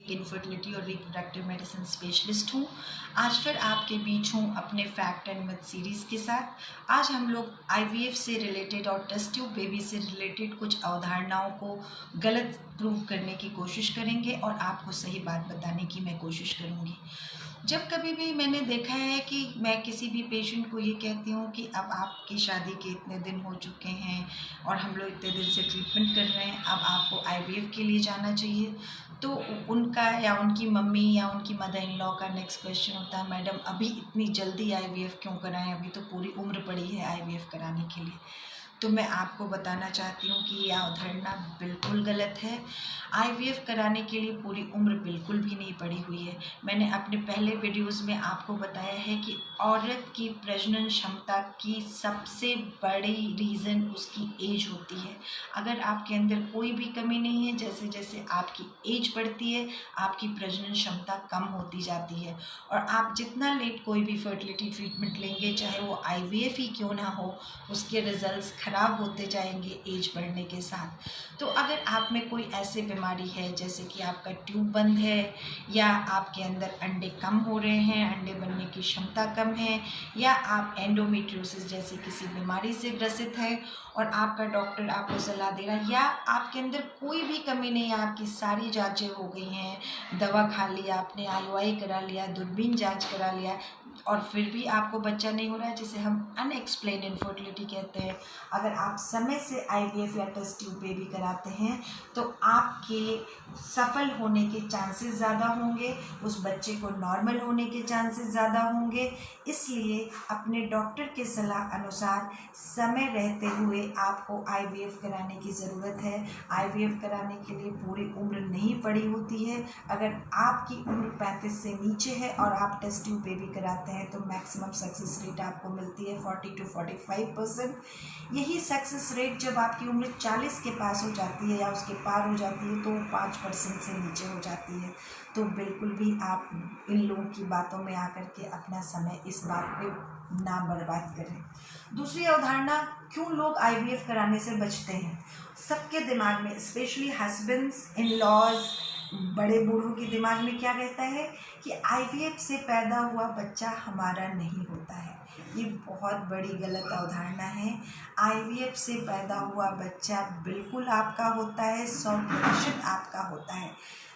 Infertility और reproductive medicine specialist हूँ। आज फिर आपके बीच हूँ अपने फैक्ट एंड मिथ सीरीज़ के साथ। आज हम लोग आईवीएफ से रिलेटेड और टेस्ट ट्यूब बेबी से रिलेटेड कुछ अवधारणाओं को गलत प्रूव करने की कोशिश करेंगे और आपको सही बात बताने की मैं कोशिश करूँगी। जब कभी भी मैंने देखा है कि मैं किसी भी पेशेंट को ये कहती हूँ कि अब आपकी शादी के इतने दिन हो चुके हैं और हम लोग इतने दिन से ट्रीटमेंट कर रहे हैं, अब आपको आईवीएफ के लिए जाना चाहिए, तो उनका या उनकी मम्मी या उनकी मदर इन लॉ का नेक्स्ट क्वेश्चन होता है, मैडम अभी इतनी जल्दी आईवीएफ क्यों कराएं, अभी तो पूरी उम्र पड़ी है आईवीएफ कराने के लिए। तो मैं आपको बताना चाहती हूँ कि यह अवधारणा बिल्कुल गलत है। आईवीएफ कराने के लिए पूरी उम्र बिल्कुल भी नहीं पड़ी हुई है। मैंने अपने पहले वीडियोस में आपको बताया है कि औरत की प्रजनन क्षमता की सबसे बड़ी रीज़न उसकी एज होती है। अगर आपके अंदर कोई भी कमी नहीं है, जैसे जैसे आपकी एज बढ़ती है आपकी प्रजनन क्षमता कम होती जाती है और आप जितना लेट कोई भी फर्टिलिटी ट्रीटमेंट लेंगे, चाहे वो आईवीएफ ही क्यों ना हो, उसके रिजल्ट्स ख़राब होते जाएंगे एज बढ़ने के साथ। तो अगर आप में कोई ऐसी बीमारी है जैसे कि आपका ट्यूब बंद है या आपके अंदर अंडे कम हो रहे हैं, अंडे बनने की क्षमता कम है, या आप एंडोमेट्रियोसिस जैसी किसी बीमारी से ग्रसित है और आपका डॉक्टर आपको सलाह दे रहा है, या आपके अंदर कोई भी कमी नहीं है, आपकी सारी जांचें हो गई हैं, दवा खा लिया आपने, आईयूआई करा लिया, दूरबीन जांच करा लिया और फिर भी आपको बच्चा नहीं हो रहा है, जिसे हम अनएक्सप्लेन्ड इनफर्टिलिटी कहते हैं। अगर आप समय से आईवीएफ या टेस्ट ट्यूब बेबी कराते हैं तो आपके सफल होने के चांसेस ज़्यादा होंगे, उस बच्चे को नॉर्मल होने के चांसेस ज़्यादा होंगे। इसलिए अपने डॉक्टर के सलाह अनुसार समय रहते हुए आपको आईवीएफ कराने की ज़रूरत है। आईवीएफ कराने के लिए पूरी उम्र नहीं पड़ी होती है। अगर आपकी उम्र 35 से नीचे है और आप टेस्ट ट्यूब बेबी कराते हैं तो मैक्सिमम सक्सेस रेट आपको मिलती है 40 to 45%। यही सक्सेस रेट जब आपकी उम्र 40 के पास हो जाती है या उसके पार हो जाती है तो 5% से नीचे हो जाती है। तो बिल्कुल भी आप इन लोगों की बातों में आकर के अपना समय इस बात पे ना बर्बाद करें। दूसरी अवधारणा, क्यों लोग आईवीएफ कराने से बचते हैं। सबके दिमाग में, स्पेशली हस्बैंड्स, इन लॉज, बड़े बूढ़ों के दिमाग में क्या रहता है कि आईवीएफ से पैदा हुआ बच्चा हमारा नहीं होता है। ये बहुत बड़ी गलत अवधारणा है। आईवीएफ से पैदा हुआ बच्चा बिल्कुल आपका होता है, 100% आपका होता है।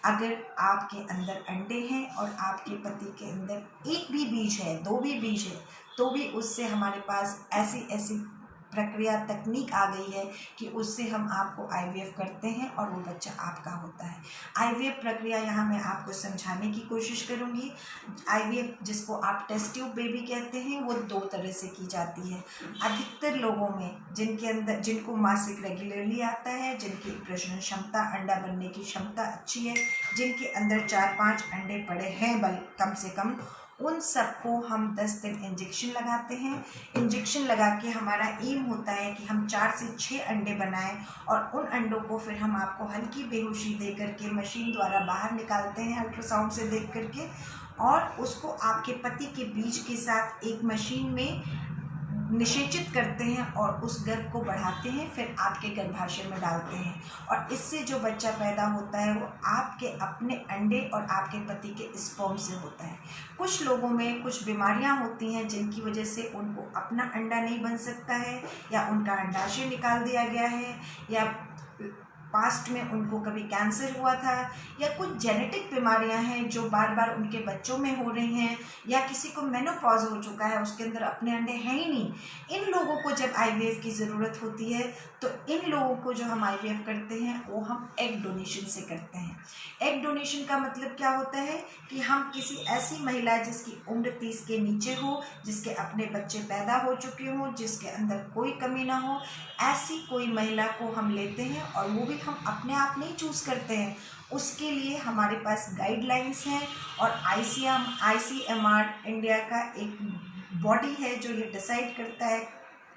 अगर आपके अंदर अंडे हैं और आपके पति के अंदर एक भी बीज है, 2 भी बीज है, तो भी उससे हमारे पास ऐसी ऐसी प्रक्रिया तकनीक आ गई है कि उससे हम आपको आईवीएफ करते हैं और वो बच्चा आपका होता है। आईवीएफ प्रक्रिया यहाँ मैं आपको समझाने की कोशिश करूँगी। आईवीएफ, जिसको आप टेस्ट ट्यूब बेबी कहते हैं, वो 2 तरह से की जाती है। अधिकतर लोगों में जिनको मासिक रेगुलरली आता है, जिनकी प्रजनन क्षमता, अंडा बनने की क्षमता अच्छी है, जिनके अंदर 4-5 अंडे पड़े हैं कम से कम, उन सबको हम 10 दिन इंजेक्शन लगाते हैं। इंजेक्शन लगा के हमारा एम होता है कि हम 4 से 6 अंडे बनाएं और उन अंडों को फिर हम आपको हल्की बेहोशी दे करके मशीन द्वारा बाहर निकालते हैं अल्ट्रासाउंड से देख करके, और उसको आपके पति के बीज के साथ एक मशीन में निषेचित करते हैं और उस गर्भ को बढ़ाते हैं, फिर आपके गर्भाशय में डालते हैं और इससे जो बच्चा पैदा होता है वो आपके अपने अंडे और आपके पति के स्पर्म से होता है। कुछ लोगों में कुछ बीमारियां होती हैं जिनकी वजह से उनको अपना अंडा नहीं बन सकता है, या उनका अंडाशय निकाल दिया गया है, या पास्ट में उनको कभी कैंसर हुआ था, या कुछ जेनेटिक बीमारियां हैं जो बार बार उनके बच्चों में हो रही हैं, या किसी को मेनोपॉज हो चुका है, उसके अंदर अपने अंडे हैं ही नहीं। इन लोगों को जब आईवीएफ की ज़रूरत होती है तो इन लोगों को जो हम आईवीएफ करते हैं वो हम एग डोनेशन से करते हैं। एग डोनेशन का मतलब क्या होता है कि हम किसी ऐसी महिला जिसकी उम्र 30 के नीचे हो, जिसके अपने बच्चे पैदा हो चुके हों, जिसके अंदर कोई कमी ना हो, ऐसी कोई महिला को हम लेते हैं और वो भी हम अपने आप नहीं चूज़ करते हैं। उसके लिए हमारे पास गाइडलाइंस हैं और आईसीएमआर इंडिया का एक बॉडी है जो ये डिसाइड करता है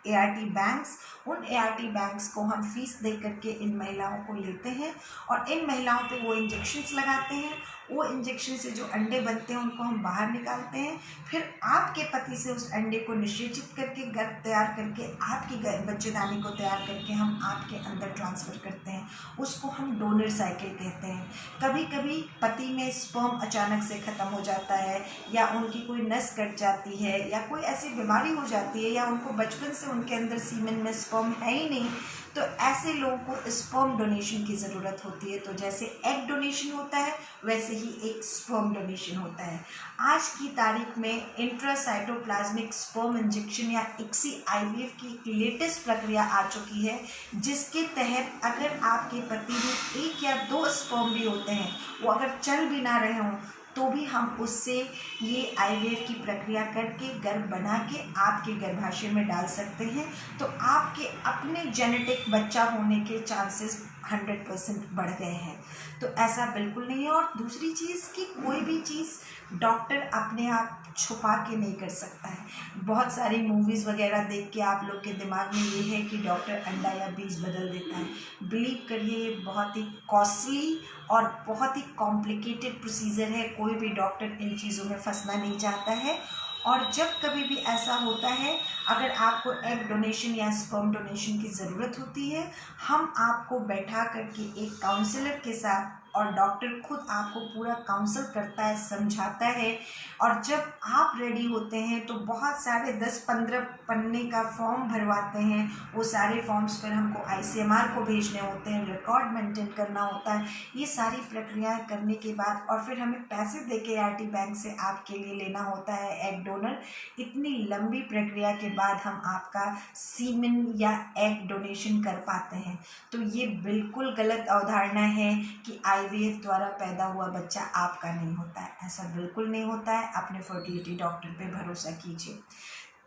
ART बैंक्स, उन ART बैंक्स को हम फीस दे करके इन महिलाओं को लेते हैं और इन महिलाओं पे वो इंजेक्शन्स लगाते हैं। वो इंजेक्शन से जो अंडे बनते हैं उनको हम बाहर निकालते हैं। फिर आपके पति से उस अंडे को निषेचित करके गर्भ तैयार करके आपकी बच्चेदानी को तैयार करके हम आपके अंदर ट्रांसफ़र करते हैं। उसको हम डोनर साइकिल कहते हैं। कभी कभी पति में स्पर्म अचानक से ख़त्म हो जाता है या उनकी कोई नस कट जाती है या कोई ऐसी बीमारी हो जाती है या उनको बचपन से उनके अंदर सीमेन में स्पर्म है ही नहीं, तो ऐसे लोगों को स्पर्म डोनेशन की ज़रूरत होती है। तो जैसे एग डोनेशन होता है वैसे ही एक स्पर्म डोनेशन होता है। आज की तारीख में इंट्रासाइटोप्लाज्मिक स्पर्म इंजेक्शन या ICSI IVF की एक लेटेस्ट प्रक्रिया आ चुकी है, जिसके तहत अगर आपके पति में 1 या 2 स्पर्म भी होते हैं, वो अगर चल भी ना रहे हों, तो भी हम उससे ये IVF की प्रक्रिया करके गर्भ बना के आपके गर्भाशय में डाल सकते हैं। तो आपके अपने जेनेटिक बच्चा होने के चांसेस 100% बढ़ गए हैं। तो ऐसा बिल्कुल नहीं है। और दूसरी चीज़ कि कोई भी चीज़ डॉक्टर अपने आप छुपा के नहीं कर सकता है। बहुत सारी मूवीज़ वगैरह देख के आप लोग के दिमाग में ये है कि डॉक्टर अंडा या बीज बदल देता है। बिलीव करिए, ये बहुत ही कॉस्टली और बहुत ही कॉम्प्लिकेटेड प्रोसीजर है। कोई भी डॉक्टर इन चीज़ों में फंसना नहीं चाहता है। और जब कभी भी ऐसा होता है, अगर आपको एग डोनेशन या स्पर्म डोनेशन की ज़रूरत होती है, हम आपको बैठा करके एक काउंसलर के साथ, और डॉक्टर खुद आपको पूरा काउंसल करता है, समझाता है। और जब आप रेडी होते हैं तो बहुत सारे 10-15 पन्ने का फॉर्म भरवाते हैं। वो सारे फॉर्म्स फिर हमको ICMR को भेजने होते हैं, रिकॉर्ड मेंटेन करना होता है। ये सारी प्रक्रियाएं करने के बाद और फिर हमें पैसे दे के ART बैंक से आपके लिए लेना होता है एग डोनर। इतनी लंबी प्रक्रिया के बाद हम आपका सीमेन या एग डोनेशन कर पाते हैं। तो ये बिल्कुल गलत अवधारणा है कि IVF द्वारा पैदा हुआ बच्चा आपका नहीं होता है। ऐसा बिल्कुल नहीं होता है। अपने फर्टिलिटी डॉक्टर पे भरोसा कीजिए।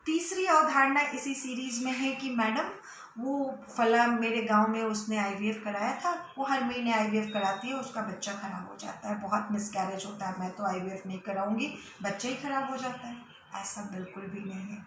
तीसरी अवधारणा इसी सीरीज़ में है कि मैडम वो फला मेरे गांव में उसने IVF कराया था, वो हर महीने IVF कराती है, उसका बच्चा ख़राब हो जाता है, बहुत मिसकैरेज होता है, मैं तो IVF नहीं कराऊंगी, बच्चा ही ख़राब हो जाता है। ऐसा बिल्कुल भी नहीं है।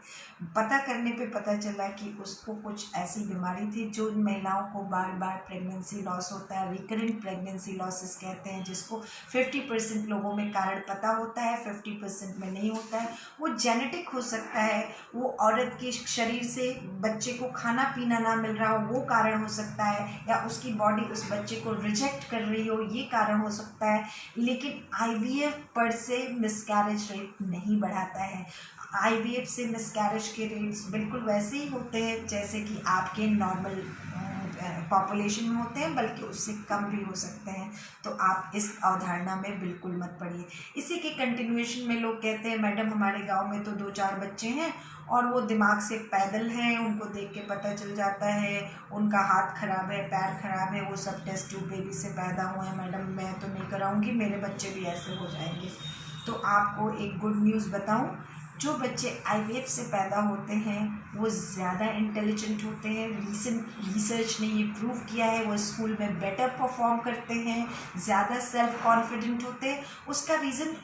पता करने पे पता चला कि उसको कुछ ऐसी बीमारी थी जो इन महिलाओं को बार बार प्रेगनेंसी लॉस होता है, रिकरेंट प्रेगनेंसी लॉसेस कहते हैं, जिसको 50% लोगों में कारण पता होता है, 50% में नहीं होता है। वो जेनेटिक हो सकता है, वो औरत के शरीर से बच्चे को खाना पीना ना मिल रहा हो वो कारण हो सकता है, या उसकी बॉडी उस बच्चे को रिजेक्ट कर रही हो ये कारण हो सकता है। लेकिन IVF पर से मिसकैरेज रेट नहीं बढ़ाता है। IVF से मिसकैरेज के रेट्स बिल्कुल वैसे ही होते हैं जैसे कि आपके नॉर्मल पॉपुलेशन में होते हैं, बल्कि उससे कम भी हो सकते हैं। तो आप इस अवधारणा में बिल्कुल मत पड़िए। इसी के कंटिन्यूएशन में लोग कहते हैं मैडम हमारे गांव में तो 2-4 बच्चे हैं और वो दिमाग से पैदल हैं, उनको देख के पता चल जाता है, उनका हाथ खराब है, पैर खराब है, वो सब टेस्ट ट्यूब बेबी से पैदा हुए हैं, मैडम मैं तो नहीं कराऊंगी, मेरे बच्चे भी ऐसे हो जाएंगे। तो आपको एक गुड न्यूज़ बताऊं, जो बच्चे IVF से पैदा होते हैं वो ज़्यादा इंटेलिजेंट होते हैं। रीसेंट रिसर्च ने ये प्रूव किया है। वो स्कूल में बेटर परफॉर्म करते हैं, ज़्यादा सेल्फ कॉन्फिडेंट होते हैं। उसका रीज़न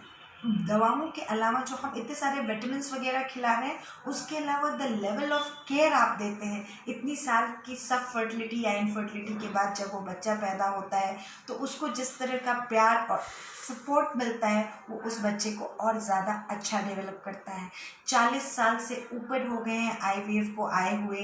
दवाओं के अलावा जो हम इतने सारे विटामिन्स वगैरह खिला रहे हैं, उसके अलावा द लेवल ऑफ केयर आप देते हैं। इतनी साल की सब फर्टिलिटी या इनफर्टिलिटी के बाद जब वो बच्चा पैदा होता है तो उसको जिस तरह का प्यार और सपोर्ट मिलता है वो उस बच्चे को और ज़्यादा अच्छा डेवलप करता है। 40 साल से ऊपर हो गए हैं IVF को आए हुए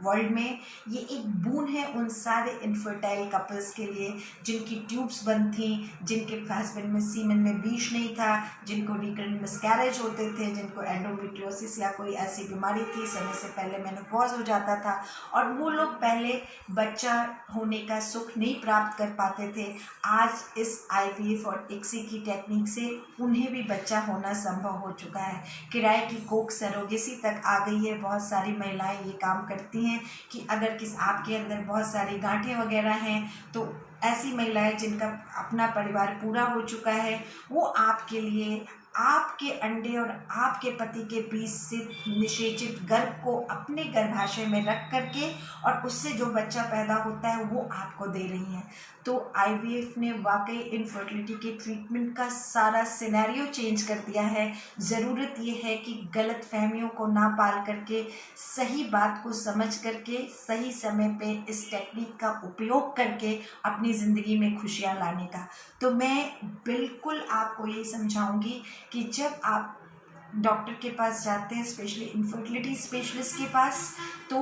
वर्ल्ड में। ये एक बून है उन सारे इनफर्टाइल कपल्स के लिए जिनकी ट्यूब्स बंद थी, जिनके हस्बैंड में सीमेन में विष नहीं था, जिनको रिकरेंट मिसकैरेज होते थे, जिनको एंडोमेट्रियोसिस या कोई ऐसी बीमारी थी, समय से पहले मेनोपॉज हो जाता था और वो लोग पहले बच्चा होने का सुख नहीं प्राप्त कर पाते थे। आज इस IVF और ICSI की टेक्निक से उन्हें भी बच्चा होना संभव हो चुका है। किराए की कोख सरोगेसी तक आ गई है। बहुत सारी महिलाएं ये काम करती हैं कि अगर आपके अंदर बहुत सारी गांठें वगैरह हैं तो ऐसी महिलाएं जिनका अपना परिवार पूरा हो चुका है वो आपके लिए आपके अंडे और आपके पति के बीच से निषेचित गर्भ को अपने गर्भाशय में रख करके और उससे जो बच्चा पैदा होता है वो आपको दे रही हैं। तो आईवीएफ ने वाकई इनफर्टिलिटी के ट्रीटमेंट का सारा सिनेरियो चेंज कर दिया है। ज़रूरत ये है कि गलत फहमियों को ना पाल करके सही बात को समझ करके सही समय पे इस टेक्निक का उपयोग करके अपनी ज़िंदगी में खुशियाँ लाने का। तो मैं बिल्कुल आपको ये समझाऊंगी कि जब आप डॉक्टर के पास जाते हैं, स्पेशली इनफर्टिलिटी स्पेशलिस्ट के पास, तो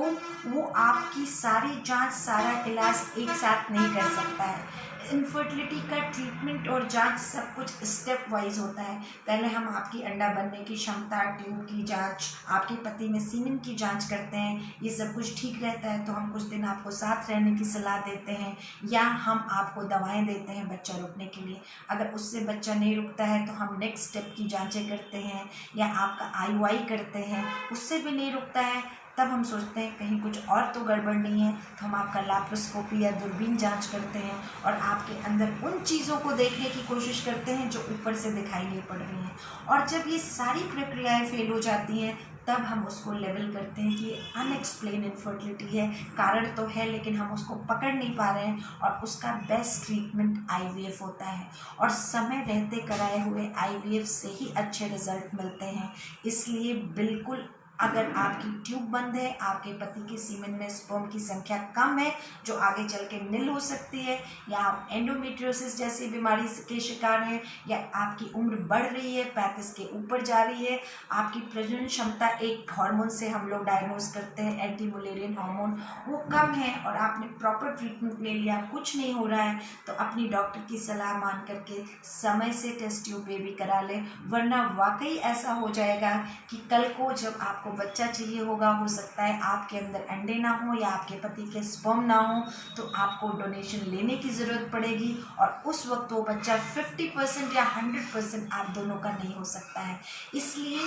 वो आपकी सारी जांच, सारा इलाज एक साथ नहीं कर सकता है। इनफर्टिलिटी का ट्रीटमेंट और जांच सब कुछ स्टेप वाइज होता है। पहले हम आपकी अंडा बनने की क्षमता, ट्यूब की जांच, आपके पति में सीमेन की जांच करते हैं। ये सब कुछ ठीक रहता है तो हम कुछ दिन आपको साथ रहने की सलाह देते हैं या हम आपको दवाएं देते हैं बच्चा रुकने के लिए। अगर उससे बच्चा नहीं रुकता है तो हम नेक्स्ट स्टेप की जांचें करते हैं या आपका IUI करते हैं। उससे भी नहीं रुकता है तब हम सोचते हैं कहीं कुछ और तो गड़बड़ नहीं है, तो हम आपका लैप्रोस्कोपी या दूरबीन जांच करते हैं और आपके अंदर उन चीज़ों को देखने की कोशिश करते हैं जो ऊपर से दिखाई नहीं पड़ रही हैं। और जब ये सारी प्रक्रियाएं फेल हो जाती हैं तब हम उसको लेवल करते हैं कि ये अनएक्सप्लेन इनफर्टिलिटी है, कारण तो है लेकिन हम उसको पकड़ नहीं पा रहे हैं और उसका बेस्ट ट्रीटमेंट IVF होता है। और समय रहते कराए हुए IVF से ही अच्छे रिजल्ट मिलते हैं। इसलिए बिल्कुल अगर आपकी ट्यूब बंद है, आपके पति के सीमेन में स्पर्म की संख्या कम है जो आगे चल के नील हो सकती है, या आप एंडोमेट्रियोसिस जैसी बीमारी के शिकार हैं, या आपकी उम्र बढ़ रही है, 35 के ऊपर जा रही है, आपकी प्रजनन क्षमता एक हार्मोन से हम लोग डायग्नोज करते हैं, एंटी मुलेरियन हार्मोन, वो कम है और आपने प्रॉपर ट्रीटमेंट ले लिया, कुछ नहीं हो रहा है, तो अपनी डॉक्टर की सलाह मान करके समय से टेस्ट ट्यूब बेबी करा ले। वरना वाकई ऐसा हो जाएगा कि कल को जब आपको बच्चा चाहिए होगा, हो सकता है आपके अंदर अंडे ना हो या आपके पति के स्पर्म ना हो, तो आपको डोनेशन लेने की ज़रूरत पड़ेगी और उस वक्त वो बच्चा 50% या 100% आप दोनों का नहीं हो सकता है। इसलिए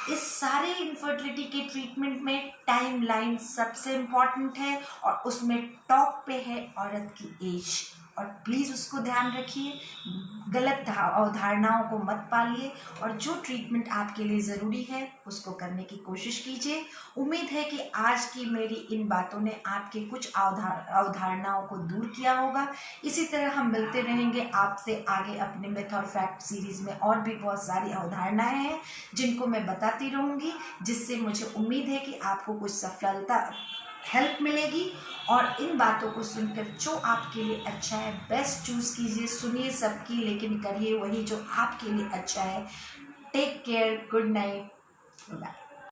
इस सारे इनफर्टिलिटी के ट्रीटमेंट में टाइम लाइन सबसे इम्पॉर्टेंट है और उसमें टॉप पे है औरत की एज। और प्लीज़ उसको ध्यान रखिए, गलत अवधारणाओं को मत पालिए और जो ट्रीटमेंट आपके लिए ज़रूरी है उसको करने की कोशिश कीजिए। उम्मीद है कि आज की मेरी इन बातों ने आपके कुछ अवधारणाओं को दूर किया होगा। इसी तरह हम मिलते रहेंगे आपसे आगे अपने मिथ और फैक्ट सीरीज़ में। और भी बहुत सारी अवधारणाएं हैं जिनको मैं बताती रहूँगी, जिससे मुझे उम्मीद है कि आपको कुछ सफलता हेल्प मिलेगी। और इन बातों को सुनकर जो आपके लिए अच्छा है बेस्ट चूज़ कीजिए। सुनिए सबकी, लेकिन करिए वही जो आपके लिए अच्छा है। Take care, good night, bye.